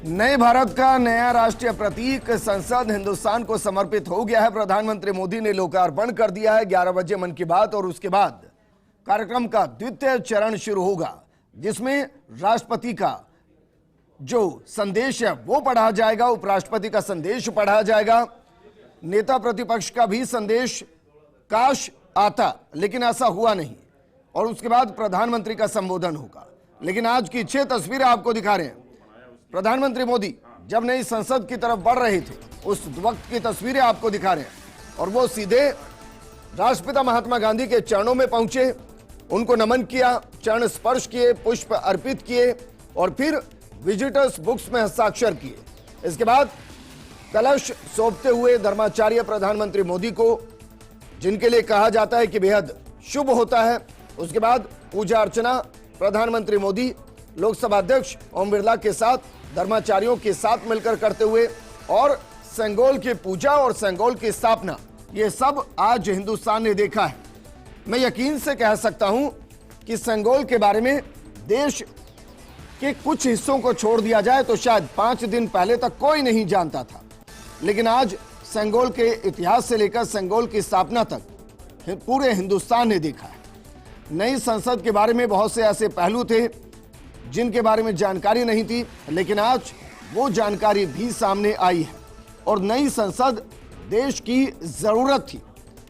नए भारत का नया राष्ट्रीय प्रतीक संसद हिंदुस्तान को समर्पित हो गया है। प्रधानमंत्री मोदी ने लोकार्पण कर दिया है 11 बजे मन की बात, और उसके बाद कार्यक्रम का द्वितीय चरण शुरू होगा, जिसमें राष्ट्रपति का जो संदेश है वो पढ़ा जाएगा, उपराष्ट्रपति का संदेश पढ़ा जाएगा, नेता प्रतिपक्ष का भी संदेश काश आता, लेकिन ऐसा हुआ नहीं, और उसके बाद प्रधानमंत्री का संबोधन होगा। लेकिन आज की 6 तस्वीरें आपको दिखा रहे हैं। प्रधानमंत्री मोदी जब नई संसद की तरफ बढ़ रहे थे उस वक्त की तस्वीरें आपको दिखा रहे हैं, और वो सीधे राष्ट्रपिता महात्मा गांधी के चरणों में पहुंचे, उनको नमन किया, चरण स्पर्श किए, पुष्प अर्पित किए और फिर विजिटर्स बुक्स में हस्ताक्षर किए। इसके बाद कलश सौंपते हुए धर्माचार्य प्रधानमंत्री मोदी को, जिनके लिए कहा जाता है कि बेहद शुभ होता है, उसके बाद पूजा अर्चना प्रधानमंत्री मोदी लोकसभा अध्यक्ष ओम बिरला के साथ, धर्माचार्यों के साथ मिलकर करते हुए, और सेंगोल की पूजा और सेंगोल की स्थापना, ये सब आज हिंदुस्तान ने देखा है। मैं यकीन से कह सकता हूं कि सेंगोल के बारे में देश के कुछ हिस्सों को छोड़ दिया जाए तो शायद 5 दिन पहले तक कोई नहीं जानता था, लेकिन आज सेंगोल के इतिहास से लेकर सेंगोल की स्थापना तक पूरे हिंदुस्तान ने देखा है। नई संसद के बारे में बहुत से ऐसे पहलू थे जिनके बारे में जानकारी नहीं थी, लेकिन आज वो जानकारी भी सामने आई है, और नई संसद देश की जरूरत थी।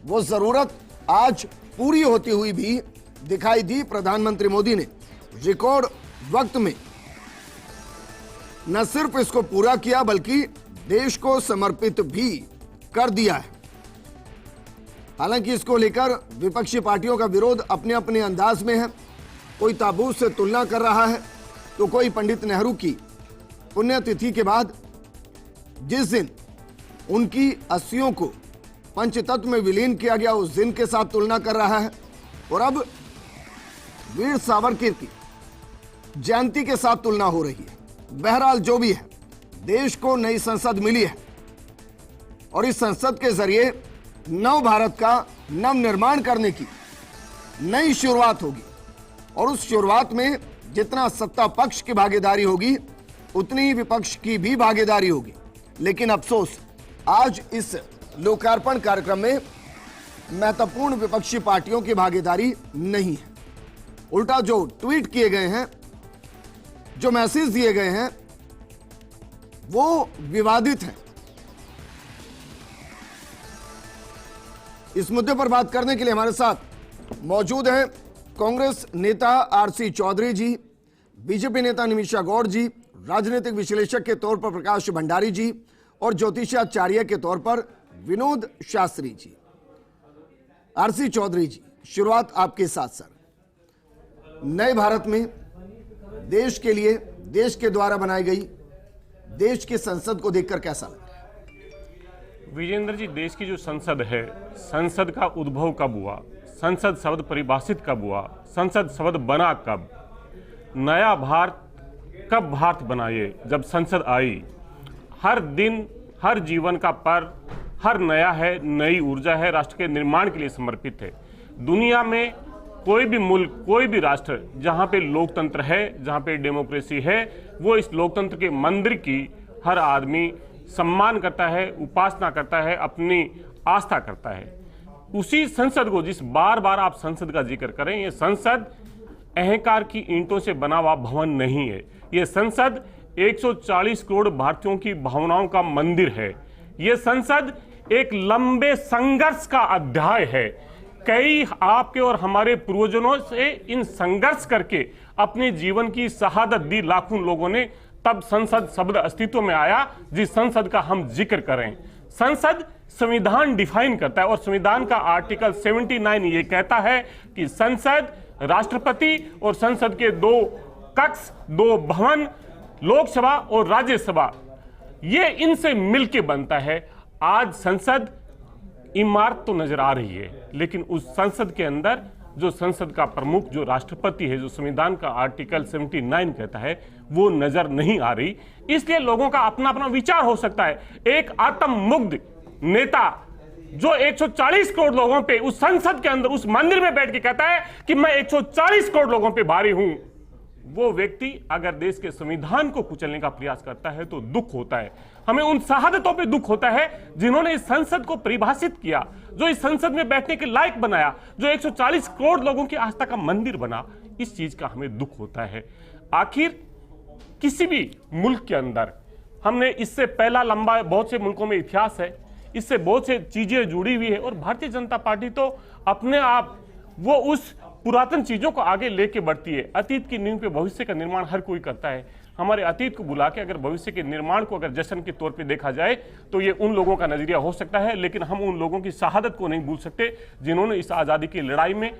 वो जरूरत आज पूरी होती हुई भी दिखाई दी। प्रधानमंत्री मोदी ने रिकॉर्ड वक्त में न सिर्फ इसको पूरा किया बल्कि देश को समर्पित भी कर दिया है। हालांकि इसको लेकर विपक्षी पार्टियों का विरोध अपने अपने अंदाज में है। कोई ताबूत से तुलना कर रहा है तो कोई पंडित नेहरू की पुण्यतिथि के बाद जिस दिन उनकी अस्थियों को पंचतत्व में विलीन किया गया उस दिन के साथ तुलना कर रहा है, और अब वीर सावरकर की जयंती के साथ तुलना हो रही है। बहरहाल जो भी है, देश को नई संसद मिली है, और इस संसद के जरिए नव भारत का नव निर्माण करने की नई शुरुआत होगी, और उस शुरुआत में जितना सत्ता पक्ष की भागीदारी होगी उतनी ही विपक्ष की भी भागीदारी होगी। लेकिन अफसोस, आज इस लोकार्पण कार्यक्रम में महत्वपूर्ण विपक्षी पार्टियों की भागीदारी नहीं है। उल्टा जो ट्वीट किए गए हैं, जो मैसेज दिए गए हैं, वो विवादित हैं। इस मुद्दे पर बात करने के लिए हमारे साथ मौजूद हैं कांग्रेस नेता आरसी चौधरी जी, बीजेपी नेता निमिषा गौड़ जी, राजनीतिक विश्लेषक के तौर पर प्रकाश भंडारी जी, और ज्योतिषाचार्य के तौर पर विनोद शास्त्री जी। आरसी चौधरी जी, शुरुआत आपके साथ सर। नए भारत में देश के लिए, देश के द्वारा बनाई गई देश की संसद को देखकर कैसा लगा? विजेंद्र जी, देश की जो संसद है, संसद का उद्भव कब हुआ, संसद शब्द परिभाषित कब हुआ, संसद शब्द बना कब, नया भारत कब भारत बना, ये जब संसद आई। हर दिन, हर जीवन का पर्व, हर नया है, नई ऊर्जा है, राष्ट्र के निर्माण के लिए समर्पित है। दुनिया में कोई भी मुल्क, कोई भी राष्ट्र जहाँ पे लोकतंत्र है, जहाँ पे डेमोक्रेसी है, वो इस लोकतंत्र के मंदिर की हर आदमी सम्मान करता है, उपासना करता है, अपनी आस्था करता है। उसी संसद को, जिस बार बार आप संसद का जिक्र करें, ये संसद अहंकार की ईंटों से बना हुआ भवन नहीं है। ये संसद 140 करोड़ भारतीयों की भावनाओं का मंदिर है। ये संसद एक लंबे संघर्ष का अध्याय है। कई आपके और हमारे पूर्वजों से इन संघर्ष करके अपने जीवन की शहादत दी लाखों लोगों ने, तब संसद शब्द अस्तित्व में आया, जिस संसद का हम जिक्र करें। संसद संविधान डिफाइन करता है, और संविधान का आर्टिकल 79 ये कहता है कि संसद, राष्ट्रपति और संसद के 2 कक्ष, 2 भवन, लोकसभा और राज्यसभा, ये इनसे मिलके बनता है। आज संसद इमारत तो नजर आ रही है, लेकिन उस संसद के अंदर जो संसद का प्रमुख, जो राष्ट्रपति है, जो संविधान का आर्टिकल 79 कहता है, वो नजर नहीं आ रही। इसलिए लोगों का अपना अपना विचार हो सकता है। एक आत्ममुग्ध नेता जो 140 करोड़ लोगों पे उस संसद के अंदर, उस मंदिर में बैठ के कहता है कि मैं 140 करोड़ लोगों पे भारी हूं, वो व्यक्ति अगर देश के संविधान को कुचलने का प्रयास करता है तो दुख होता है। हमें उन शहादतों पे दुख होता है जिन्होंने इस संसद को परिभाषित किया, जो इस संसद में बैठने के लायक बनाया, जो 140 करोड़ लोगों की आस्था का मंदिर बना। इस चीज का हमें दुख होता है। आखिर किसी भी मुल्क के अंदर हमने इससे पहला लंबा बहुत से मुल्कों में इतिहास है, इससे बहुत से चीजें जुड़ी हुई है और भारतीय जनता पार्टी तो अपने आप वो उस पुरातन चीजों को आगे लेके बढ़ती है। अतीत की नींव पे भविष्य का निर्माण हर कोई करता है। हमारे अतीत को बुला के अगर भविष्य के निर्माण को अगर जश्न के तौर पे देखा जाए तो ये उन लोगों का नजरिया हो सकता है, लेकिन हम उन लोगों की शहादत को नहीं भूल सकते जिन्होंने इस आजादी की लड़ाई में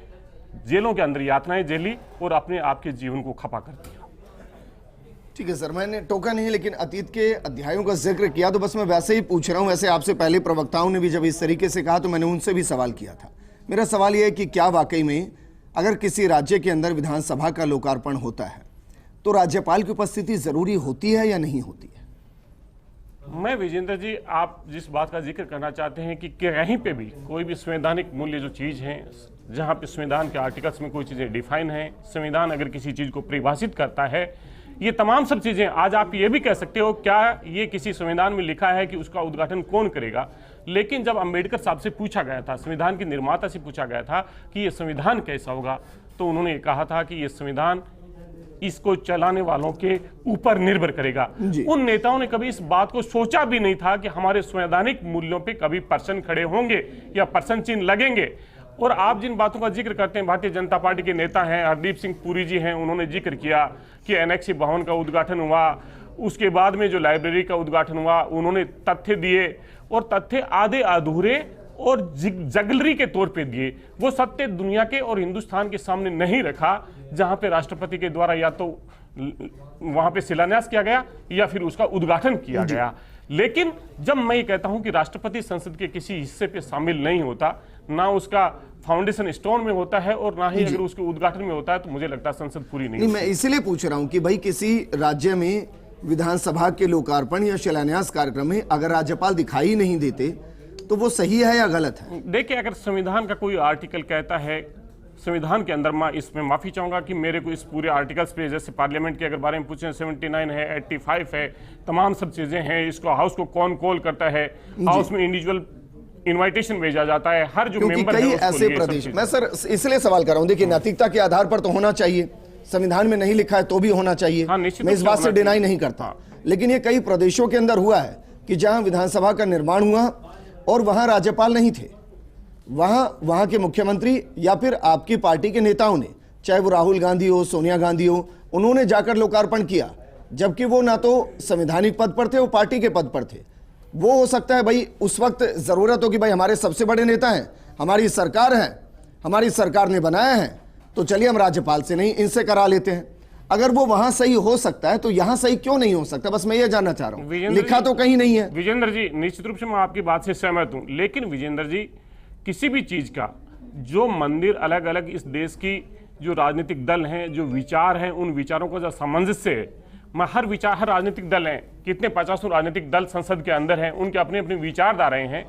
जेलों के अंदर यातनाएं झेली और अपने आप के जीवन को खपा कर दिया। ठीक है सर, मैंने टोका नहीं, लेकिन अतीत के अध्यायों का जिक्र किया तो बस मैं वैसे ही पूछ रहा हूं। वैसे आपसे पहले प्रवक्ताओं ने भी जब इस तरीके से कहा तो मैंने उनसे भी सवाल किया था। मेरा सवाल यह है कि क्या वाकई में अगर किसी राज्य के अंदर विधानसभा का लोकार्पण होता है तो राज्यपाल की उपस्थिति जरूरी होती है या नहीं होती है? मैं विजेंद्र जी, आप जिस बात का जिक्र करना चाहते हैं कि कहीं पे भी कोई भी संवैधानिक मूल्य जो चीज़ है, जहाँ पे संविधान के आर्टिकल्स में कोई चीज़ें डिफाइन है, संविधान अगर किसी चीज़ को परिभाषित करता है, ये तमाम सब चीज़ें, आज आप ये भी कह सकते हो क्या ये किसी संविधान में लिखा है कि उसका उद्घाटन कौन करेगा। लेकिन जब अंबेडकर साहब से पूछा गया था, संविधान के निर्माता से पूछा गया था कि ये संविधान कैसा होगा, तो उन्होंने कहा था कि ये संविधान इसको चलाने वालों के ऊपर निर्भर करेगा। उन नेताओं ने कभी इस बात को सोचा भी नहीं था कि हमारे संवैधानिक मूल्यों पे कभी प्रश्न खड़े होंगे या प्रश्न चिन्ह लगेंगे। और आप जिन बातों का जिक्र करते हैं, भारतीय जनता पार्टी के नेता हैं हरदीप सिंह पुरी जी हैं, उन्होंने जिक्र किया कि एनेक्सी भवन का उद्घाटन हुआ, उसके बाद में जो लाइब्रेरी का उद्घाटन हुआ, उन्होंने तथ्य दिए और तथ्य आधे अधूरे और जगलरी के तौर पे दिए। वो सत्य दुनिया के और हिंदुस्तान के सामने नहीं रखा, जहां पे राष्ट्रपति के द्वारा या तो वहां पे शिलान्यास किया गया या फिर उसका उद्घाटन किया गया। लेकिन जब मैं ये कहता हूं कि राष्ट्रपति संसद के किसी हिस्से पे शामिल नहीं होता, ना उसका फाउंडेशन स्टोन में होता है और ना ही अगर उसके उद्घाटन में होता है, तो मुझे लगता है संसद पूरी नहीं। मैं इसलिए पूछ रहा हूं कि भाई किसी राज्य में विधानसभा के लोकार्पण या शिलान्यास कार्यक्रम में अगर राज्यपाल दिखाई नहीं देते तो वो सही है या गलत है? देखिए, अगर संविधान का कोई आर्टिकल कहता है, संविधान के अंदर, मैं इसमें माफी चाहूंगा कि मेरे को इस पूरे आर्टिकल्स पे, जैसे पार्लियामेंट के अगर बारे में पूछें, 79 है, 85 है, तमाम सब चीजें हैं। इसको हाउस को कौन कॉल करता है, हाउस में इंडिविजुअल इन्विटेशन भेजा जाता है, हर जो मेंबर है उसको ऐसे प्रदेश। मैं सर इसलिए सवाल कर रहा हूं, देखिए नैतिकता के आधार पर तो होना चाहिए, संविधान में नहीं लिखा है तो भी होना चाहिए। मैं इस बात से डिनाई नहीं करता, लेकिन ये कई प्रदेशों के अंदर हुआ है कि जहां विधानसभा का निर्माण हुआ और वहां राज्यपाल नहीं थे, वहां के मुख्यमंत्री या फिर आपकी पार्टी के नेताओं ने, चाहे वो राहुल गांधी हो, सोनिया गांधी हो, उन्होंने जाकर लोकार्पण किया, जबकि वो ना तो संवैधानिक पद पर थे, वो पार्टी के पद पर थे। वो हो सकता है भाई उस वक्त जरूरत हो कि भाई हमारे सबसे बड़े नेता हैं, हमारी सरकार है, हमारी सरकार ने बनाया है, तो चलिए हम राज्यपाल से नहीं इनसे करा लेते हैं। अगर वो वहां सही हो सकता है तो यहां सही क्यों नहीं हो सकता? बस मैं ये जानना चाह रहा हूं, लिखा तो कहीं नहीं है। विजेंद्र जी, निश्चित रूप से मैं आपकी बात से सहमत हूं, लेकिन विजेंद्र जी, किसी भी चीज का जो मंदिर अलग अलग इस देश की जो राजनीतिक दल हैं, जो विचार हैं, उन विचारों का जो सामंजस्य है, मैं हर विचार, हर राजनीतिक दल हैं, कितने 50 राजनीतिक दल संसद के अंदर हैं, उनके अपने अपने विचारधाराएं हैं,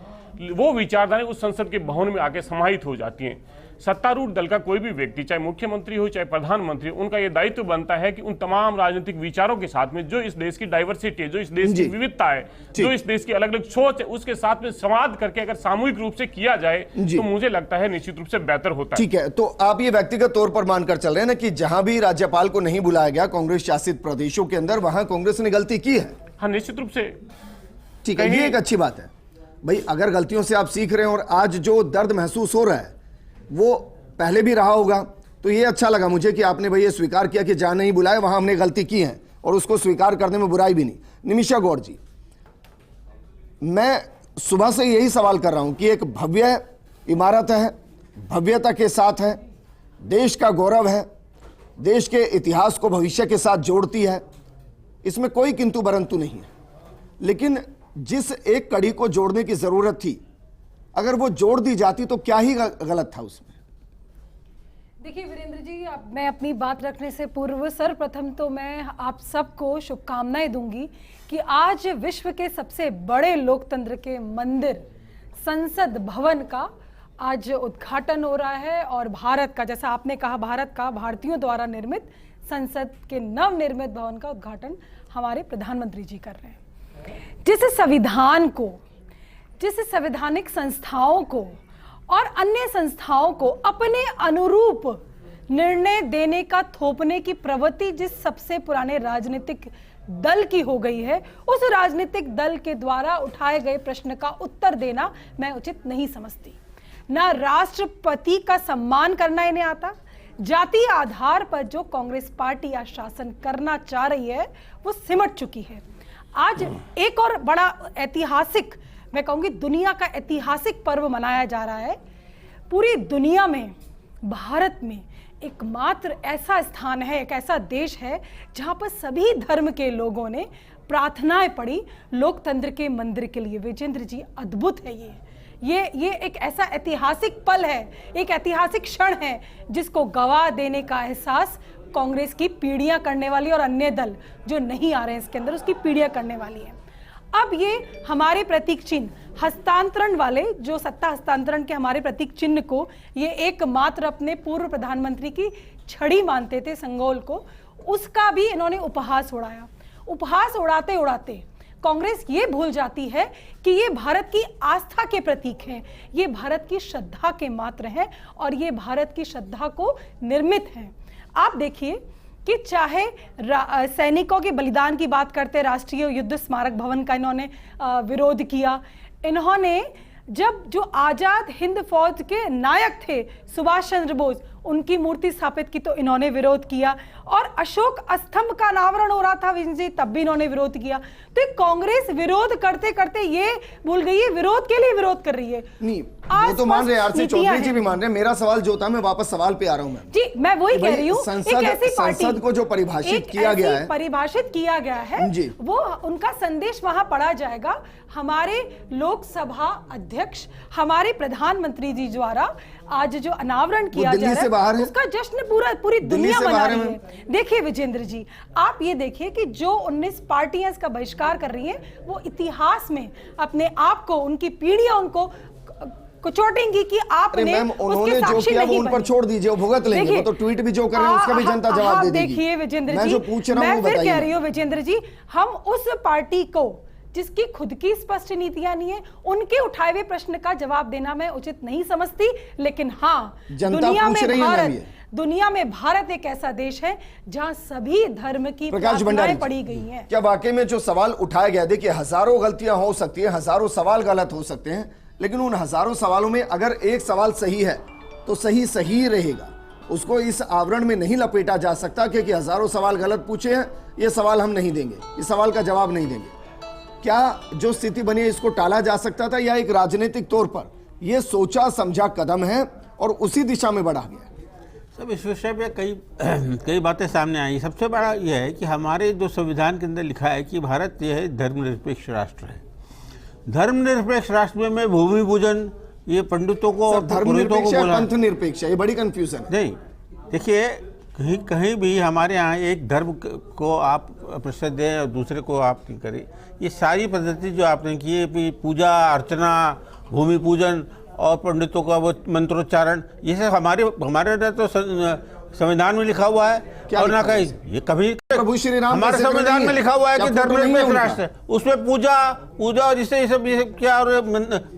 वो विचारधाराएं उस संसद के भवन में आके समाहित हो जाती हैं। सत्तारूढ़ दल का कोई भी व्यक्ति, चाहे मुख्यमंत्री हो चाहे प्रधानमंत्री, उनका यह दायित्व बनता है कि उन तमाम राजनीतिक विचारों के साथ में, जो इस देश की डाइवर्सिटी है, जो इस देश की विविधता है, जो इस देश की अलग अलग सोच है, उसके साथ में संवाद करके अगर सामूहिक रूप से किया जाए तो मुझे लगता है निश्चित रूप से बेहतर होता है। ठीक है, तो आप ये व्यक्तिगत तौर पर मानकर चल रहे हैं ना कि जहां भी राज्यपाल को नहीं बुलाया गया कांग्रेस शासित प्रदेशों के अंदर, वहां कांग्रेस ने गलती की है? हाँ, निश्चित रूप से। ठीक है, ये एक अच्छी बात है भाई, अगर गलतियों से आप सीख रहे हैं और आज जो दर्द महसूस हो रहा है वो पहले भी रहा होगा, तो ये अच्छा लगा मुझे कि आपने भाई ये स्वीकार किया कि जहां नहीं बुलाए वहां हमने गलती की है, और उसको स्वीकार करने में बुराई भी नहीं। निमिषा गौड़ जी, मैं सुबह से यही सवाल कर रहा हूं कि एक भव्य इमारत है, भव्यता के साथ है, देश का गौरव है, देश के इतिहास को भविष्य के साथ जोड़ती है, इसमें कोई किंतु परंतु नहीं है, लेकिन जिस एक कड़ी को जोड़ने की जरूरत थी, अगर वो जोड़ दी जाती तो क्या ही गलत था उसमें? देखिए वीरेंद्र जी, मैं अपनी बात रखने से पूर्व सर्वप्रथम तो मैं आप सबको शुभकामनाएं दूंगी कि आज विश्व के सबसे बड़े लोकतंत्र के मंदिर संसद भवन का आज उद्घाटन हो रहा है, और भारत का, जैसा आपने कहा, भारत का, भारतीयों द्वारा निर्मित संसद के नवनिर्मित भवन का उद्घाटन हमारे प्रधानमंत्री जी कर रहे हैं। जिस संविधान को, जिस संवैधानिक संस्थाओं को और अन्य संस्थाओं को अपने अनुरूप निर्णय देने का थोपने की प्रवृत्ति जिस सबसे पुराने राजनीतिक दल की हो गई है, उस राजनीतिक दल के द्वारा उठाए गए प्रश्न का उत्तर देना मैं उचित नहीं समझती। ना राष्ट्रपति का सम्मान करना इन्हें आता। जातीय आधार पर जो कांग्रेस पार्टी आज शासन करना चाह रही है वो सिमट चुकी है। आज एक और बड़ा ऐतिहासिक, मैं कहूंगी दुनिया का ऐतिहासिक पर्व मनाया जा रहा है। पूरी दुनिया में भारत में एकमात्र ऐसा स्थान है, एक ऐसा देश है जहां पर सभी धर्म के लोगों ने प्रार्थनाएं पढ़ी लोकतंत्र के मंदिर के लिए। विजेंद्र जी, अद्भुत है ये एक ऐसा ऐतिहासिक पल है, एक ऐतिहासिक क्षण है जिसको गवा देने का एहसास कांग्रेस की पीढ़ियां करने वाली और अन्य दल जो नहीं आ रहे हैं इसके अंदर, उसकी पीढ़ियां करने वाली है। अब ये हमारे प्रतीक चिन्ह हस्तांतरण वाले, जो सत्ता हस्तांतरण के हमारे प्रतीक चिन्ह को ये एकमात्र अपने पूर्व प्रधानमंत्री की छड़ी मानते थे, संगोल को, उसका भी इन्होंने उपहास उड़ाया। उपहास उड़ाते उड़ाते कांग्रेस ये भूल जाती है कि ये भारत की आस्था के प्रतीक हैं, ये भारत की श्रद्धा के मात्र हैं और ये भारत की श्रद्धा को निर्मित हैं। आप देखिए कि चाहे सैनिकों के बलिदान की बात करते, राष्ट्रीय युद्ध स्मारक भवन का इन्होंने विरोध किया। इन्होंने जब जो आजाद हिंद फौज के नायक थे सुभाष चंद्र बोस, उनकी मूर्ति स्थापित की तो इन्होंने विरोध किया। और अशोक स्तंभ का अनावरण हो रहा था विजय जी, तब भी इन्होंने विरोध किया। तो कांग्रेस विरोध करते करते ये भूल गई है विरोध के लिए विरोध कर रही है। नहीं, वो तो मान रहे, आरसी चौधरी जी भी मान रहे। मेरा सवाल जो था, मैं वापस सवाल पे आ रहा हूं मैम जी, मैं वही कह रही हूँ। संसद को जो परिभाषित किया गया है, परिभाषित किया गया है जी, वो उनका संदेश वहां पढ़ा जाएगा। हमारे लोकसभा अध्यक्ष, हमारे प्रधानमंत्री जी द्वारा आज जो अनावरण किया जा रहा है उसका जश्न पूरी दुनिया मना रही है। देखिए विजेंद्र जी, आप ये देखिए कि जो 19 पार्टियां इसका बहिष्कार कर रही हैं, वो इतिहास में अपने आप को, उनकी पीढ़ियां उनको कुचोटेंगी कि आपने उन्होंने जो किया वो उन पर छोड़ दीजिए, वो भुगत लेंगे। वो तो ट्वीट भी जो कर रहे हैं उसका भी जनता जवाब दे देगी। देखिए विजेंद्र जी, मैं जो पूछ रहा हूं, मैं फिर कह रही हूं विजेंद्र जी, हम उस पार्टी को जिसकी खुद की स्पष्ट नीतियां नहीं है, उनके उठाए हुए प्रश्न का जवाब देना मैं उचित नहीं समझती। लेकिन हाँ, दुनिया में भारत एक ऐसा देश है जहां सभी धर्म की प्रार्थनाएं पढ़ी गई हैं। क्या वाकई में जो सवाल उठाया गया, देखिए हजारों गलतियां हो सकती है, हजारों सवाल गलत हो सकते हैं, लेकिन उन हजारों सवालों में अगर एक सवाल सही है तो सही रहेगा। उसको इस आवरण में नहीं लपेटा जा सकता क्योंकि हजारों सवाल गलत पूछे हैं, ये सवाल हम नहीं देंगे, इस सवाल का जवाब नहीं देंगे। क्या जो स्थिति बनी है इसको टाला जा सकता था, या एक राजनीतिक तौर पर यह सोचा समझा कदम है और उसी दिशा में बढ़ा गया? सब इस विषय पे कई बातें सामने आई। सबसे बड़ा यह है कि हमारे जो संविधान के अंदर लिखा है कि भारत यह है धर्मनिरपेक्ष राष्ट्र है। धर्मनिरपेक्ष राष्ट्र में भूमि पूजन ये पंडितों को और धर्मनिरपेक्ष पंथ निरपेक्ष है, ये बड़ी कंफ्यूजन है। नहीं, देखिए कहीं भी हमारे यहाँ एक धर्म को आप प्रतिशत दें और दूसरे को आप नहीं करें, ये सारी पद्धति जो आपने की है, पूजा अर्चना, भूमि पूजन और पंडितों का वो मंत्रोच्चारण, ये सब हमारे तो संविधान में लिखा हुआ है। और ना कहीं ये कभी प्रभु श्री राम हमारे संविधान में लिखा हुआ है कि धर्मनिरपेक्ष राष्ट्र है, उसमें पूजा और इससे क्या और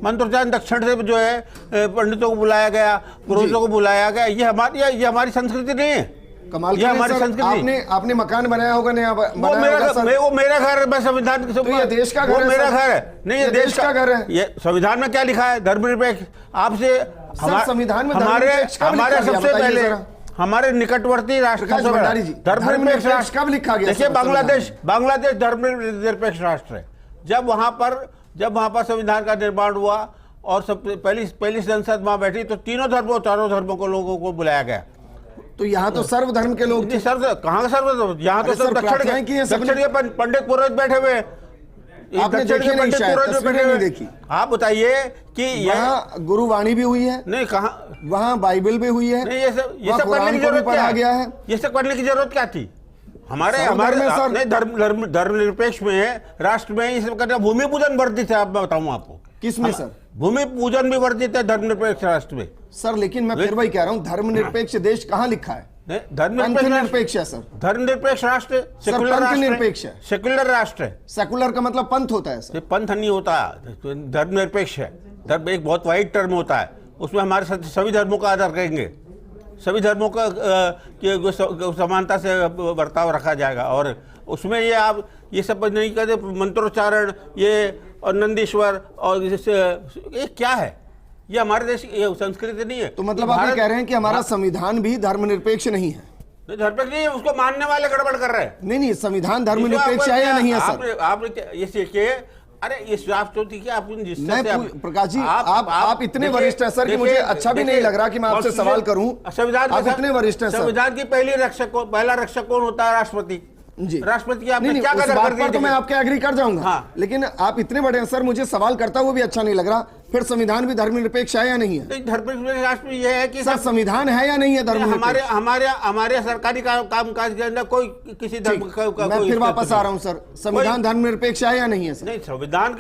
मंत्रोच्चारण दक्षिण से जो है पंडितों को बुलाया गया, पुरोहितों को बुलाया गया, ये हमारी संस्कृति नहीं है। कमाल की हमारी संस्कृति। आपने मकान बनाया होगा, नया वो मेरा घर है, मैं संविधान तो ये देश का घर है, मेरा घर है। नहीं, ये देश का घर है। ये संविधान में क्या लिखा है? धर्मनिरपेक्ष। आपसे संविधान में हमारे सबसे पहले हमारे निकटवर्ती राष्ट्र धर्मनिरपेक्ष राष्ट्र कब लिखा गया? देखिए बांग्लादेश धर्मनिरपेक्ष राष्ट्र है। जब वहां पर संविधान का निर्माण हुआ और सब पहली संसद वहां बैठी तो चारों धर्मों को लोगों को बुलाया गया। तो यहाँ तो सर्वधर्म के लोग, कहाँ का सर्वधर्म? यहाँ तो सब दक्षिण के पंडित पुरोहित बैठे हुए। आपने देखी? आप बताइए कि यहाँ गुरुवाणी भी हुई है? नहीं, कहाँ? वहाँ बाइबल भी हुई है? नहीं, ये सब करने की जरूरत क्या गया है? ये सब करने की जरूरत क्या थी? हमारे धर्मनिरपेक्ष में राष्ट्र में ये सब करना। भूमि पूजन वर्जित है, मैं बताऊँ आपको। किसमें सर? भूमि पूजन भी वर्जित है धर्मनिरपेक्ष राष्ट्र में सर। लेकिन मैं फिर वही कह रहा हूँ, धर्मनिरपेक्ष देश कहाँ लिखा है? धर्मनिरपेक्ष है सर। धर्मनिरपेक्ष राष्ट्र, सेकुलर पंथनिरपेक्ष है। सेकुलर राष्ट्र है। सेकुलर का मतलब पंथ होता है सर। पंथ नहीं होता, तो धर्मनिरपेक्ष है। धर्म एक बहुत वाइड टर्म होता है, उसमें हमारे साथ सभी धर्मों का आदर करेंगे, सभी धर्मों का समानता से बर्ताव रखा जाएगा। और उसमें ये आप ये सब नहीं कहते मंत्रोच्चारण, ये और नंदीश्वर और ये क्या है? ये हमारे देश की संस्कृति नहीं है। तो मतलब आप ये कह रहे हैं कि हमारा संविधान भी धर्मनिरपेक्ष नहीं है? धर्मनिरपेक्ष नहीं है, उसको मानने वाले गड़बड़ कर रहे हैं। नहीं, संविधान धर्मनिरपेक्ष है या नहीं है सर? आप ये सीखिए, अरे ये आप सोचिए कि आप प्रकाश जी, आप इतने वरिष्ठ हैं सर कि मुझे अच्छा भी नहीं लग रहा कि मैं आपसे सवाल करूं। संविधान आप इतने वरिष्ठ हैं सर। संविधान की पहला रक्षक कौन होता है? राष्ट्रपति जी। राष्ट्रपति की आपने क्या उस कदर बात कर दी? पर तो मैं आपके एग्री कर जाऊंगा। हाँ। लेकिन आप इतने बड़े हैं सर, मुझे सवाल करता हुआ भी अच्छा नहीं लग रहा। फिर संविधान भी धर्मनिरपेक्ष है या नहीं है? धर्मनिरपेक्ष राष्ट्र में यह है कि सर संविधान है या नहीं है धर्मनिरपेक्ष? हमारे सरकारी कामकाज के अंदर कोई किसी धर्म का मैं फिर वापस आ रहा हूं सर, संविधान धर्मनिरपेक्ष है या नहीं है सर? नहीं, संविधान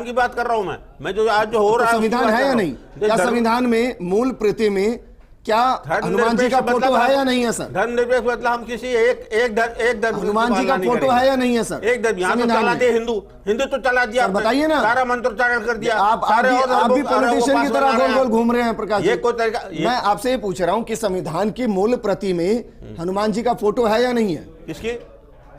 की बात कर रहा हूं मैं जो आज जो हो रहा है संविधान है या नहीं? क्या संविधान में मूल प्रति में क्या हनुमान जी का फोटो है या नहीं है सर? धर्मनिरपेक्ष मतलब हम किसी एक धर्म हनुमान जी का फोटो है या नहीं है सर? एक धर्म यहाँ तो चला दिया, हिंदू तो चला दिया, बताइए ना, सारा मंत्रोच्चारण कर दिया। आप भी पॉलिटिशियन की तरह गोल गोल घूम रहे हैं प्रकाश जी। ये कोई तरीका? मैं आपसे ये पूछ रहा हूँ कि संविधान की मूल प्रति में हनुमान जी का फोटो है या नहीं है? किसकी?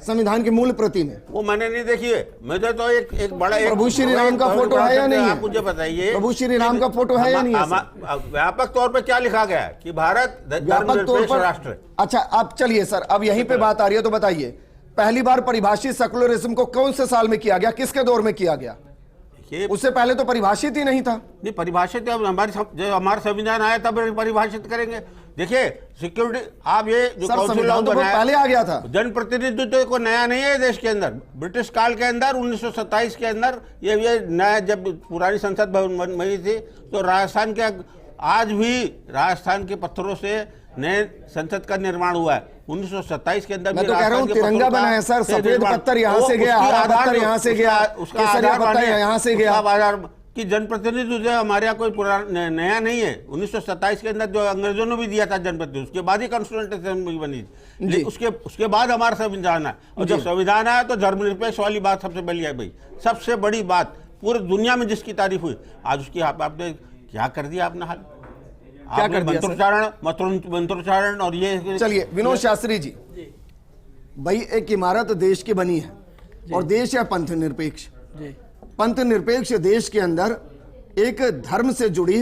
संविधान की मूल प्रति में। वो मैंने नहीं देखी है, मुझे तो एक बड़ा प्रभु श्री राम का फोटो है या नहीं है? आप मुझे बताइए, प्रभु श्री राम का फोटो है या नहीं है? व्यापक तौर पे क्या लिखा गया है कि भारत धर्मनिरपेक्ष राष्ट्र है। अच्छा, अब चलिए सर, अब यहीं पे बात आ रही है तो बताइए, पहली बार परिभाषित सेकुलरिज्म को कौन से साल में किया गया, किसके दौर में किया गया? उससे पहले तो परिभाषित ही नहीं था। नहीं, परिभाषित हमारा संविधान आया तब परिभाषित करेंगे। देखिए सिक्योरिटी, आप ये जो संविधान तो पहले आ गया था। जनप्रतिनिधित्व को नया नहीं है देश के अंदर। ब्रिटिश काल के अंदर 1927 के अंदर ये नया, जब पुरानी संसद बनी थी तो राजस्थान के आज भी राजस्थान के पत्थरों से नए संसद का निर्माण हुआ है 1927 के अंदर। मैं तो कह रहा हूँ तिरंगा बना है सर, सफेद पत्थर यहाँ से गया, हरा पत्थर यहाँ से गया, केसरिया पत्थर यहाँ से गया। कि जनप्रतिनिधि जो हमारे यहाँ कोई पुराना नया नहीं है। 1927 के अंदर जो अंग्रेजों ने भी दिया था जनप्रतिनिधि, उसके बाद ही कॉन्स्टिट्यूशन बनी थी। उसके बाद हमारा संविधान आया, और जब संविधान आया तो धर्मनिरपेक्ष वाली बात सबसे बड़ी है भाई, सबसे बड़ी बात पूरी दुनिया में जिसकी तारीफ हुई, आज उसकी आपने क्या कर दिया? आपने हाल क्या कर दिया? मंत्रोच्चारण और ये। चलिए विनोद शास्त्री जी, भाई एक इमारत देश की बनी है और देश है पंथ निरपेक्ष। पंथ निरपेक्ष देश के अंदर एक धर्म से जुड़ी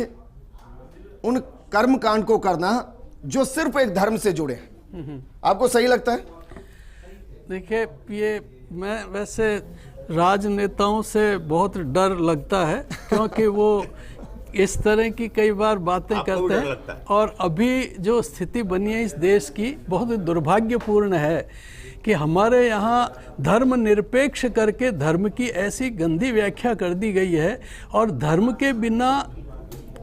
उन कर्म कांड को करना जो सिर्फ एक धर्म से जुड़े हैं, आपको सही लगता है? देखिए, ये मैं वैसे राजनेताओं से बहुत डर लगता है, क्योंकि वो इस तरह की कई बार बातें करते हैं। और अभी जो स्थिति बनी है इस देश की, बहुत दुर्भाग्यपूर्ण है कि हमारे यहाँ धर्म निरपेक्ष करके धर्म की ऐसी गंदी व्याख्या कर दी गई है, और धर्म के बिना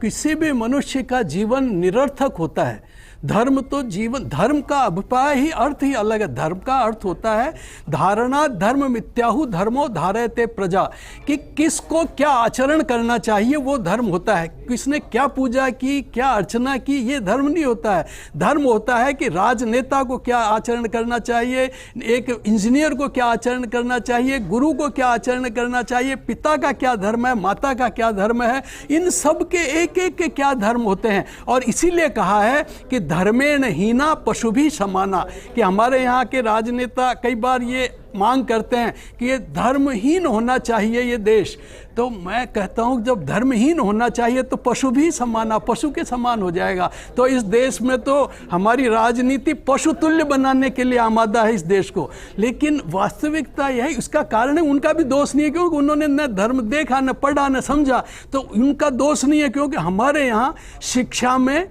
किसी भी मनुष्य का जीवन निरर्थक होता है। धर्म तो जीवन, धर्म का अभिप्राय ही अर्थ ही अलग है। धर्म का अर्थ होता है धारणा धर्म मिथ्याहु धर्मो धारयते प्रजा, कि किसको क्या आचरण करना चाहिए वो धर्म होता है। किसने क्या पूजा की, क्या अर्चना की, ये धर्म नहीं होता है। धर्म होता है कि राजनेता को क्या आचरण करना चाहिए, एक इंजीनियर को क्या आचरण करना चाहिए, गुरु को क्या आचरण करना चाहिए, पिता का क्या धर्म है, माता का क्या धर्म है, इन सब के एक एक के क्या धर्म होते हैं। और इसीलिए कहा है कि धर्मेण हीना पशु भी समाना, कि हमारे यहाँ के राजनेता कई बार ये मांग करते हैं कि ये धर्महीन होना चाहिए ये देश। तो मैं कहता हूँ जब धर्महीन होना चाहिए तो पशु भी समाना, पशु के समान हो जाएगा। तो इस देश में तो हमारी राजनीति पशु तुल्य बनाने के लिए आमादा है इस देश को। लेकिन वास्तविकता यह है, उसका कारण है उनका भी दोष नहीं है, क्योंकि उन्होंने न धर्म देखा, न पढ़ा, न समझा, तो उनका दोष नहीं है। क्योंकि हमारे यहाँ शिक्षा में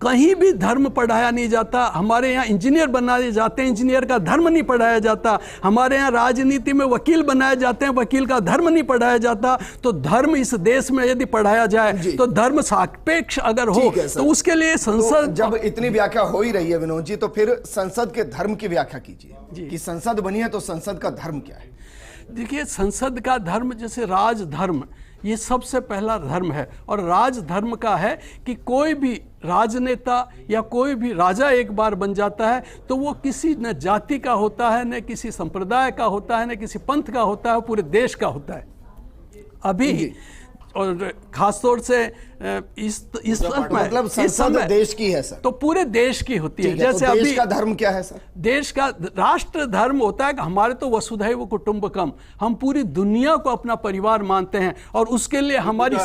कहीं भी धर्म पढ़ाया नहीं जाता। हमारे यहाँ इंजीनियर बनाए जाते हैं, इंजीनियर का धर्म नहीं पढ़ाया जाता। हमारे यहाँ राजनीति में वकील बनाए जाते हैं, वकील का धर्म नहीं पढ़ाया जाता। तो धर्म इस देश में यदि पढ़ाया जाए तो धर्म सापेक्ष अगर हो तो उसके लिए संसद। तो जब इतनी व्याख्या हो ही रही है विनोद जी, तो फिर संसद के धर्म की व्याख्या कीजिए कि संसद बनी है तो संसद का धर्म क्या है? देखिए, संसद का धर्म जैसे राजधर्म, ये सबसे पहला धर्म है। और राजधर्म का है कि कोई भी राजनेता या कोई भी राजा एक बार बन जाता है तो वो किसी न जाति का होता है, न किसी संप्रदाय का होता है, न किसी पंथ का होता है, पूरे देश का होता है। अभी और खासतौर से इस मतलब संसद देश की है सर, तो पूरे देश की होती है। जैसे तो देश अभी का धर्म क्या है सर? देश का राष्ट्र धर्म होता है कि हमारे तो वसुधैव कुटुंबकम, हम पूरी दुनिया को अपना परिवार मानते हैं और उसके लिए हमारी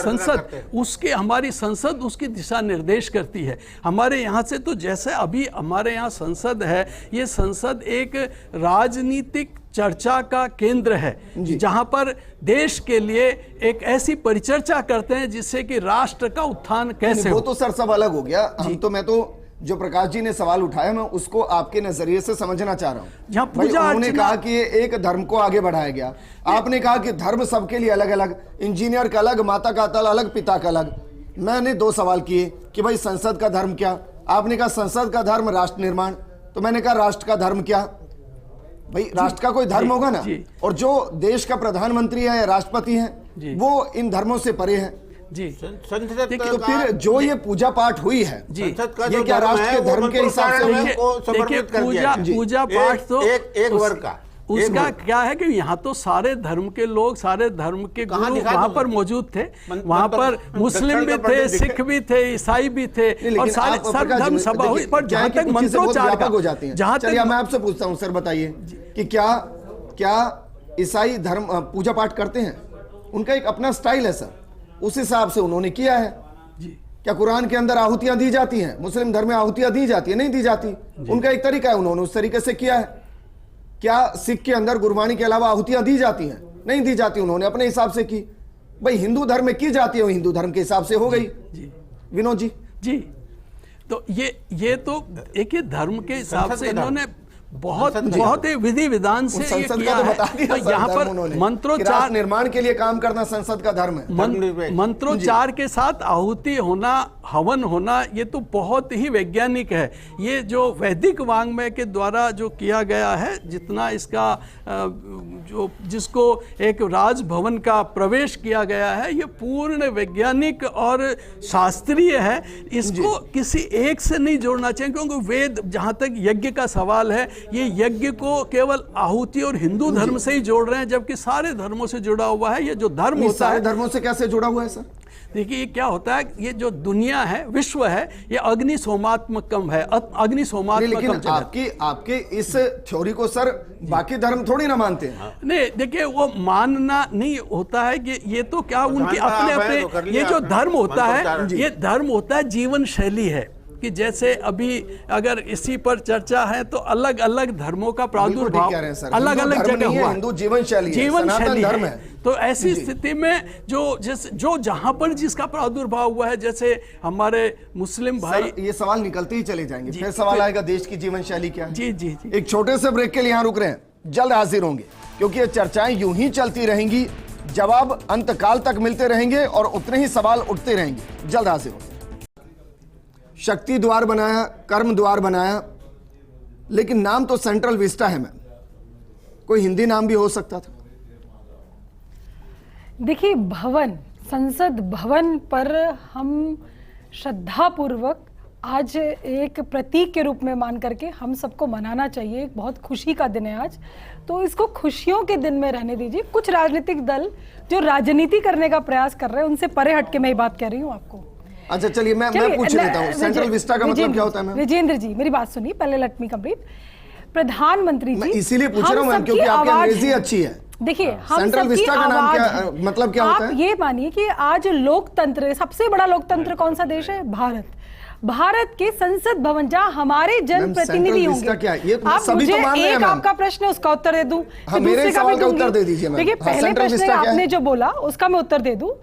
संसद उसकी दिशा निर्देश करती है। हमारे यहाँ से तो जैसे अभी हमारे यहाँ संसद है, ये संसद एक राजनीतिक चर्चा का केंद्र है जहां पर देश के लिए एक ऐसी परिचर्चा करते हैं जिससे कि राष्ट्र का उत्थान कैसे वो तो सर सब अलग हो गया। मैं तो जो प्रकाश जी ने सवाल उठाया मैं उसको आपके नजरिए से समझना चाह रहा हूँ। जहां पूजा उन्होंने कहा कि एक धर्म को आगे बढ़ाया गया, आपने कहा कि धर्म सबके लिए अलग अलग, इंजीनियर का अलग, माता का अलग, पिता का अलग। मैंने दो सवाल किए कि भाई संसद का धर्म क्या, आपने कहा संसद का धर्म राष्ट्र निर्माण, तो मैंने कहा राष्ट्र का धर्म क्या? भाई राष्ट्र का कोई धर्म होगा ना, और जो देश का प्रधानमंत्री है या राष्ट्रपति है वो इन धर्मों से परे है जी। तो फिर जो ये पूजा पाठ हुई है ये क्या राष्ट्र के धर्म के हिसाब से? देखिए, पूजा पाठ तो एक वर्ग का, उसका क्या है कि यहाँ तो सारे धर्म के लोग, सारे धर्म के गुरु वहाँ पर मौजूद थे। वहाँ पर मुस्लिम भी थे, सिख भी थे, ईसाई भी थे, और सारे सब धर्म सभा हुई। पर जहाँ तक मंत्रोच्चार का, जहाँ तक मैं आपसे पूछता हूँ सर, बताइए कि क्या ईसाई धर्म पूजा पाठ करते हैं? उनका एक अपना स्टाइल है सर, उस हिसाब से उन्होंने किया है। क्या कुरान के अंदर आहुतियां दी जाती हैं? मुस्लिम धर्म में आहुतियां दी जाती है? नहीं दी जाती। उनका एक तरीका है, उन्होंने उस तरीके से किया है। क्या सिख के अंदर गुरबानी के अलावा आहुतियां दी जाती हैं? नहीं दी जाती, उन्होंने अपने हिसाब से की। भाई हिंदू धर्म में की जाती है, वो हिंदू धर्म के हिसाब से हो गई। विनोद जी तो ये तो एक ही धर्म के हिसाब से इन्होंने बहुत ही विधि विधान से ये किया है। तो यहाँ पर मंत्रोच्चार निर्माण के लिए काम करना संसद का धर्म है। मंत्रोच्चार के साथ आहुति होना, हवन होना, ये तो बहुत ही वैज्ञानिक है। ये जो वैदिक वाङ्मय के द्वारा जो किया गया है, जितना इसका जो जिसको एक राजभवन का प्रवेश किया गया है, ये पूर्ण वैज्ञानिक और शास्त्रीय है। इसको किसी एक से नहीं जोड़ना चाहिए, क्योंकि वेद, जहाँ तक यज्ञ का सवाल है, ये यज्ञ को केवल आहुति और हिंदू धर्म से ही जोड़ रहे हैं, जबकि सारे धर्मों से जुड़ा हुआ है। ये जो धर्म होता है, सारे धर्मों से कैसे जुड़ा हुआ है सर? देखिए, क्या होता है, ये जो दुनिया है, विश्व है, ये अग्नि सोमात्मकम है, अग्नि सोमात्मकम। आपके इस थ्योरी को सर बाकी धर्म थोड़ी ना मानते हैं। नहीं, देखिए, वो मानना नहीं होता है कि ये तो क्या उनके अपने ये जो धर्म होता है, ये धर्म होता है जीवन शैली है। कि जैसे अभी अगर इसी पर चर्चा है तो अलग अलग धर्मों का प्रादुर्भाव अलग अलग जगह हुआ। हिंदू जीवन शैली है। तो ऐसी स्थिति में जो जहां पर जिसका प्रादुर्भाव हुआ है, जैसे हमारे मुस्लिम भाई, ये सवाल निकलते ही चले जाएंगे, फिर सवाल आएगा देश की जीवन शैली क्या है। जी। एक छोटे से ब्रेक के लिए यहाँ रुक रहे हैं, जल्द हाजिर होंगे, क्योंकि ये चर्चाएं यूं ही चलती रहेंगी, जवाब अंतकाल तक मिलते रहेंगे और उतने ही सवाल उठते रहेंगे। जल्द हाजिर होंगे। शक्ति द्वार बनाया, कर्म द्वार बनाया, लेकिन नाम तो सेंट्रल विस्टा है मैम, कोई हिंदी नाम भी हो सकता था। देखिए, भवन, संसद भवन पर हम श्रद्धापूर्वक आज एक प्रतीक के रूप में मान करके हम सबको मनाना चाहिए। एक बहुत खुशी का दिन है आज, तो इसको खुशियों के दिन में रहने दीजिए। कुछ राजनीतिक दल जो राजनीति करने का प्रयास कर रहे हैं, उनसे परे हटके मैं ये बात कह रही हूँ आपको। अच्छा चलिए, मैं पूछ लेता हूँ, सेंट्रल विस्टा का मतलब क्या होता है? विजेंद्र जी, मेरी बात सुनिए पहले, लेट मी कंप्लीट। प्रधानमंत्री जी, इसीलिए पूछ रहा हूँ क्योंकि आपकी अंग्रेजी अच्छी है। देखिए, हम सेंट्रल विस्टा का नाम क्या, मतलब क्या होता है? आप ये मानिए कि आज लोकतंत्र, सबसे बड़ा लोकतंत्र कौन सा देश है? भारत। भारत के संसद भवन जहाँ हमारे जनप्रतिनिधि होंगे। आप मुझे एक आपका प्रश्न है उसका उत्तर दे दूं, मेरे सवाल का उत्तर दे दीजिए। देखिए, पहले प्रश्न आपने जो बोला उसका मैं उत्तर दे दूं।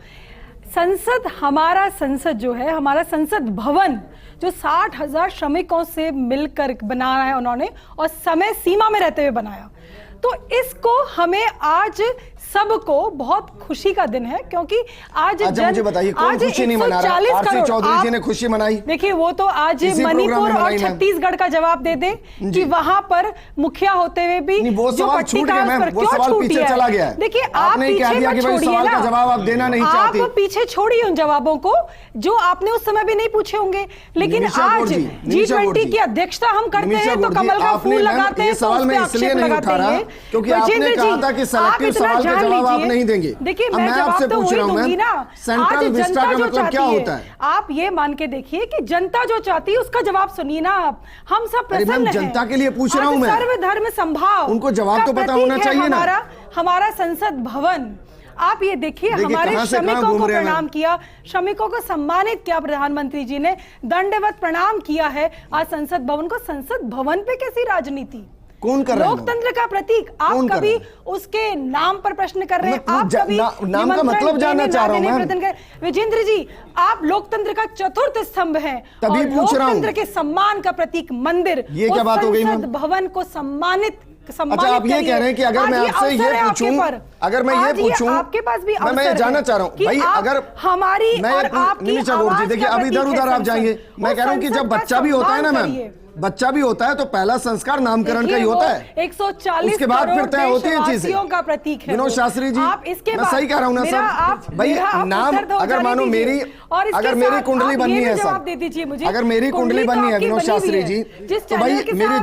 संसद, हमारा संसद जो है, हमारा संसद भवन जो 60,000 श्रमिकों से मिलकर बनाया है उन्होंने, और समय सीमा में रहते हुए बनाया, तो इसको हमें आज सबको बहुत खुशी का दिन है, क्योंकि आज अच्छा मुझे बताइए कौन खुशी नहीं मना रहा? आरसी चौधरी जी ने खुशी मनाई। देखिए वो तो आज मणिपुर और छत्तीसगढ़ का जवाब दे दे कि वहां पर मुखिया होते हुए भी वो सवाल छूट गया मैम, वो सवाल पीछे चला गया है। देखिए आप पीछे मत छोड़िए ना, जवाब आप देना नहीं चाहते। आप पीछे छोड़िए उन जवाबों को जो आपने उस समय भी नहीं पूछे होंगे, लेकिन आज G20 की अध्यक्षता हम करते हैं तो कमल का फूल लगाते हैं, सवाल में इसलिए नहीं उठा रहा क्योंकि आपने कहा था कि सिलेक्टिव सवाल का जवाब आप नहीं देंगे। देखिए मैं आपसे पूछ रहा हूं ना, सेंट्रल विस्टा का मतलब क्या होता है? आप ये मान के देखिए कि जनता जो चाहती है उसका जवाब सुनिए ना आप। हम सब प्रसन्न हैं, जनता के लिए पूछ रहा हूं मैं। सर्वधर्म संभाव, उनको जवाब तो पता होना चाहिए ना। हमारा संसद भवन, आप ये देखिए हमारे श्रमिकों को प्रणाम किया, श्रमिकों को सम्मानित किया प्रधानमंत्री जी ने, दंडवत प्रणाम किया है आज संसद भवन को। संसद भवन पे कैसी राजनीति? कौन कर रहा है? लोकतंत्र का प्रतीक। आप कभी उसके नाम पर प्रश्न कर रहे हैं, आप कभी नाम का मतलब जानना चाह रहा हूं मैं। विजेंद्र जी, आप लोकतंत्र का चतुर्थ स्तंभ हैं, तभी पूछ रहा हूं। लोकतंत्र के सम्मान का प्रतीक मंदिर, ये क्या बात हो गई? संसद भवन को सम्मानित अच्छा आप ये कह रहे हैं कि अगर मैं आपसे ये पूछूं, अगर मैं ये पूछूं, आपके पास भी मैं ये जानना चाह रहा हूं भाई, अगर हमारी और आपकी निमिषा गौर जी देखिए अब इधर उधर आप जाएंगे। मैं कह रहा हूं कि जब बच्चा भी होता है ना मैम, बच्चा भी होता है तो पहला संस्कार नामकरण का ही होता है, 140 उसके बाद फिर तय होती है चीजें का प्रतीक है विनोद शास्त्री जी। आप इसके मैं सही कह रहा हूं ना सर? भाई नाम अगर मानो मेरी, अगर मेरी कुंडली बननी है सर, अगर मेरी कुंडली बननी है विनोद शास्त्री जी, तो भाई मेरी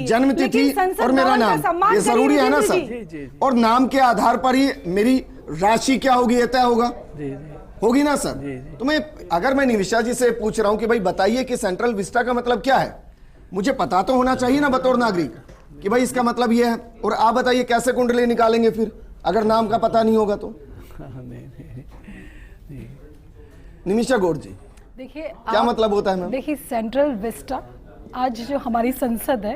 जन्मतिथि और मेरा नाम ये जरूरी है ना सर? और नाम के आधार पर ही मेरी राशि क्या होगी ये तय होगा, होगी ना सर? तो मैं अगर मैं निमिषा जी से पूछ रहा हूं कि भाई बताइए कि सेंट्रल विस्टा का मतलब क्या है, मुझे पता तो होना चाहिए ना बतौर नागरिक कि भाई इसका मतलब ये है। और आप बताइए कैसे कुंडली निकालेंगे फिर अगर नाम का पता नहीं होगा तो? निमिषा गौर जी देखिए क्या मतलब होता है मैम? देखिए सेंट्रल विस्टा आज जो हमारी संसद है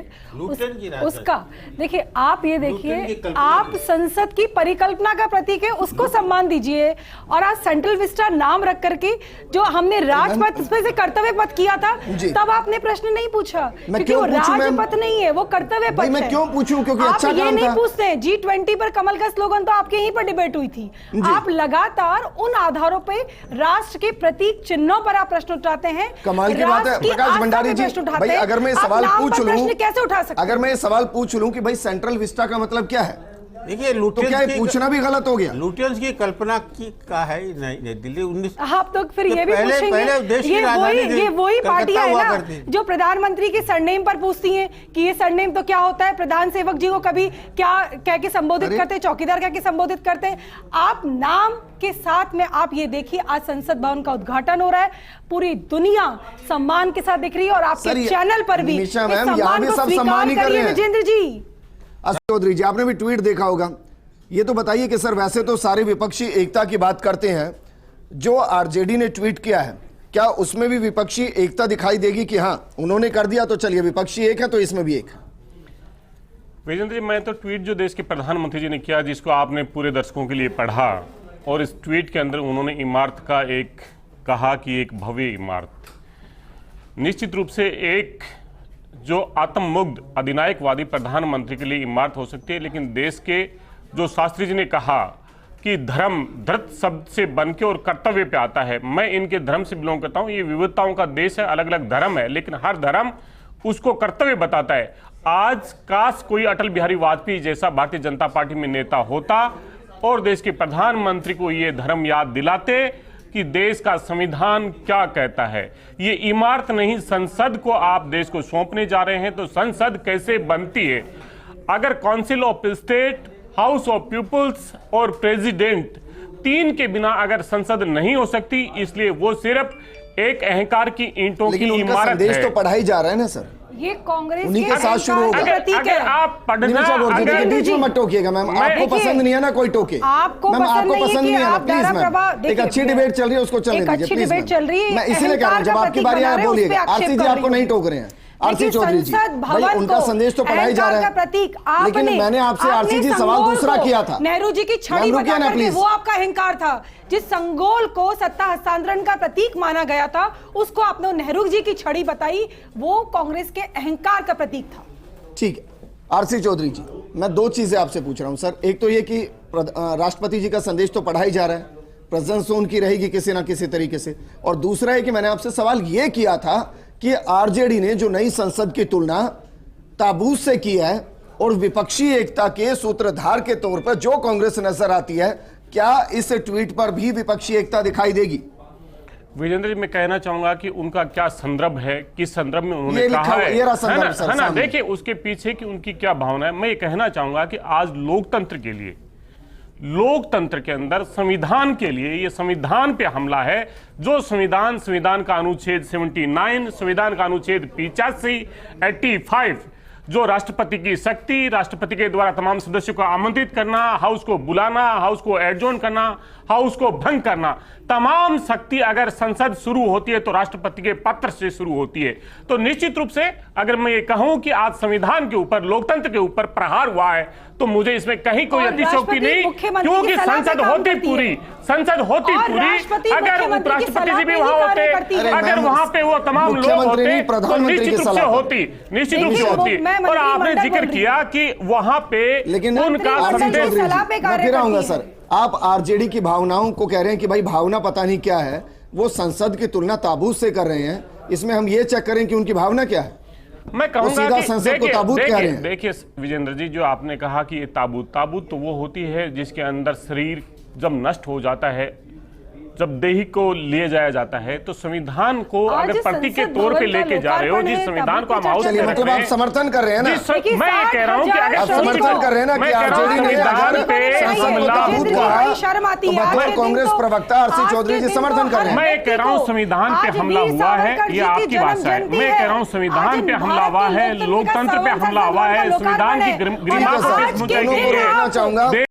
उसका देखिए आप ये देखिए, आप संसद की परिकल्पना का प्रतीक है, उसको सम्मान दीजिए। और आज सेंट्रल विस्टा नाम रख करके जो हमने राजपथ इसमें से कर्तव्य पथ किया था, तब आपने प्रश्न नहीं पूछा क्योंकि वो राजपथ नहीं है, वो कर्तव्य पथ है। मैं क्यों पूछूं? क्योंकि अच्छा आप ये नहीं पूछते। G20 पर कमल का स्लोगन तो आपके यहीं पर डिबेट हुई थी। आप लगातार उन आधारों पर राष्ट्र के प्रतीक चिन्हों पर आप प्रश्न उठाते हैं। कमाल की बात है प्रकाश भंडारी जी। अगर मैं सवाल पूछ लूं, कैसे उठा सकते? अगर मैं सवाल पूछ लूं कि भाई सेंट्रल विस्टा का मतलब क्या है, देखिए तो क्या पूछना भी गलत हो गया? लुटियंस की कल्पना की का है नहीं दिल्ली 19। आप तो फिर ये भी पूछेंगे, ये वही पार्टियां है ना जो प्रधानमंत्री के सरनेम पर पूछती हैं कि ये सरनेम तो क्या होता है, प्रधान सेवक जी को कभी क्या कह के संबोधित करते हैं, चौकीदार कह के संबोधित करते हैं। आप नाम के साथ में आप ये देखिए आज संसद भवन का उद्घाटन हो रहा है, पूरी दुनिया सम्मान के साथ दिख रही है और आपके चैनल पर भी सम्मान को स्वीकार करिए। विजेंद्र जी, चौधरी जी आपने भी ट्वीट देखा होगा, ये तो बताइए कि सर वैसे तो सारे विपक्षी एकता की बात करते हैं, जो आरजेडी ने ट्वीट किया है क्या उसमें भी विपक्षी एकता दिखाई देगी कि हाँ उन्होंने कर दिया तो चलिए विपक्षी एक है तो इसमें भी एक है? विजेंद्र जी मैं तो ट्वीट जो देश के प्रधानमंत्री जी ने किया जिसको आपने पूरे दर्शकों के लिए पढ़ा, और इस ट्वीट के अंदर उन्होंने इमारत का एक कहा कि एक भव्य इमारत, निश्चित रूप से एक जो आत्ममुग्ध अधिनायकवादी प्रधानमंत्री के लिए इमारत हो सकती है, लेकिन देश के जो शास्त्री जी ने कहा कि धर्म धृत शब्द से बन के और कर्तव्य पे आता है, मैं इनके धर्म से बिलोंग करता हूँ। ये विविधताओं का देश है, अलग अलग धर्म है, लेकिन हर धर्म उसको कर्तव्य बताता है। आज काश कोई अटल बिहारी वाजपेयी जैसा भारतीय जनता पार्टी में नेता होता और देश के प्रधानमंत्री को ये धर्म याद दिलाते कि देश का संविधान क्या कहता है। ये इमारत नहीं, संसद को आप देश को सौंपने जा रहे हैं, तो संसद कैसे बनती है? अगर council of state, house of peoples और प्रेसिडेंट तीन के बिना अगर संसद नहीं हो सकती, इसलिए वो सिर्फ एक अहंकार की ईंटों की इमारत है। संदेश तो पढ़ाई जा रहा है ना सर, ये कांग्रेस उन्हीं के साथ शुरू होगा। अगर आप पढ़ना, अगर बीच में मत टोकिएगा मैम, आपको पसंद नहीं है ना कोई टोके, मैम आपको पसंद नहीं है ना प्लीज मैम। एक अच्छी डिबेट चल रही है उसको चलने दीजिए प्लीज। डिबेट चल रही है, मैं इसीलिए कह रहा हूं जब आपकी बारी आए बोलिएगा। आरसी जी आपको नहीं टोक रहे हैं, आरसी चौधरी जी भाई उनका संदेश तो पढ़ाई जा रहा है, लेकिन मैंने आपसे आरसी जी सवाल दूसरा किया था। नेहरू जी की छड़ी बता करके वो आपका अहंकार था, जिस संगोल को सत्ता हस्तांतरण का प्रतीक माना गया था उसको आपने नेहरू जी की छड़ी बताई, वो कांग्रेस के अहंकार का प्रतीक था। ठीक है, आरसी चौधरी जी, मैं दो चीजें आपसे पूछ रहा हूं सर। एक तो ये कि राष्ट्रपति जी का संदेश तो पढ़ा ही जा रहा है, प्रेजेंस तो उनकी रहेगी किसी ना किसी तरीके से, और दूसरा है कि मैंने आपसे सवाल ये किया था कि आरजेडी ने जो नई संसद की तुलना ताबूत से की है और विपक्षी एकता के सूत्रधार के तौर पर जो कांग्रेस नजर आती है, क्या इस ट्वीट पर भी विपक्षी एकता दिखाई देगी? विजेंद्र जी, मैं कहना चाहूंगा कि उनका क्या संदर्भ है, किस संदर्भ में उन्होंने ये कहा लिखा हुआ- है, ये रहा संदर्भ सर है ना? सामने। देखिए उसके पीछे की उनकी क्या भावना है। मैं ये कहना चाहूंगा कि आज लोकतंत्र के लिए, लोकतंत्र के अंदर संविधान के लिए ये संविधान पे हमला है। जो संविधान का अनुच्छेद 79, संविधान का अनुच्छेद 85, 85, जो राष्ट्रपति की शक्ति, राष्ट्रपति के द्वारा तमाम सदस्यों को आमंत्रित करना, हाउस को बुलाना, हाउस को एडजॉर्न करना, हाउस को भंग करना, तमाम शक्ति अगर संसद शुरू होती है तो राष्ट्रपति के पत्र से शुरू होती है। तो निश्चित रूप से अगर मैं ये कहूं कि आज संविधान के ऊपर, लोकतंत्र के ऊपर प्रहार हुआ है, तो मुझे इसमें कहीं कोई अतिशयोक्ति नहीं, क्योंकि संसद होती पूरी, संसद होती पूरी, अगर उपराष्ट्रपति जी भी वहां होते, अगर वहां पे वो तमाम लोग होते तो निश्चित रूप से होती, निश्चित रूप से होती। और आपने जिक्र किया कि वहां पे लेकिन उनका संदेश, मैं फिर आऊंगा सर, आप आरजेडी की भावनाओं को कह रहे हैं कि भाई भावना पता नहीं क्या है, वो संसद की तुलना ताबूत से कर रहे हैं, इसमें हम ये चेक करें कि उनकी भावना क्या है। मैं कहूंगा कि संसद को ताबूत कह रहे हैं। देखिए विजेंद्र जी, जो आपने कहा कि ये ताबूत तो वो होती है जिसके अंदर शरीर जब नष्ट हो जाता है, जब देही को लिए जाया जाता है, तो संविधान को अगर प्रतीक के तौर पे लेके जा रहे हो, जिस संविधान को हम हाउस चलिए, मतलब आप समर्थन कर रहे हैं ना? मैं ये कह रहा हूं कि अगर आप समर्थन कर रहे हैं ना कि आरजेडी ने अगर संसद को ताबूत कहा तो मतलब कांग्रेस प्रवक्ता आरसी चौधरी जी समर्थन कर रहे हैं। मैं ये कह रहा हूं संविधान पे हमला हुआ है, ये आपकी भाषा है। मैं कह रहा हूं संविधान पे हमला हुआ है, लोकतंत्र पे हमला हुआ है, संविधान की गरिमा को चाहूंगा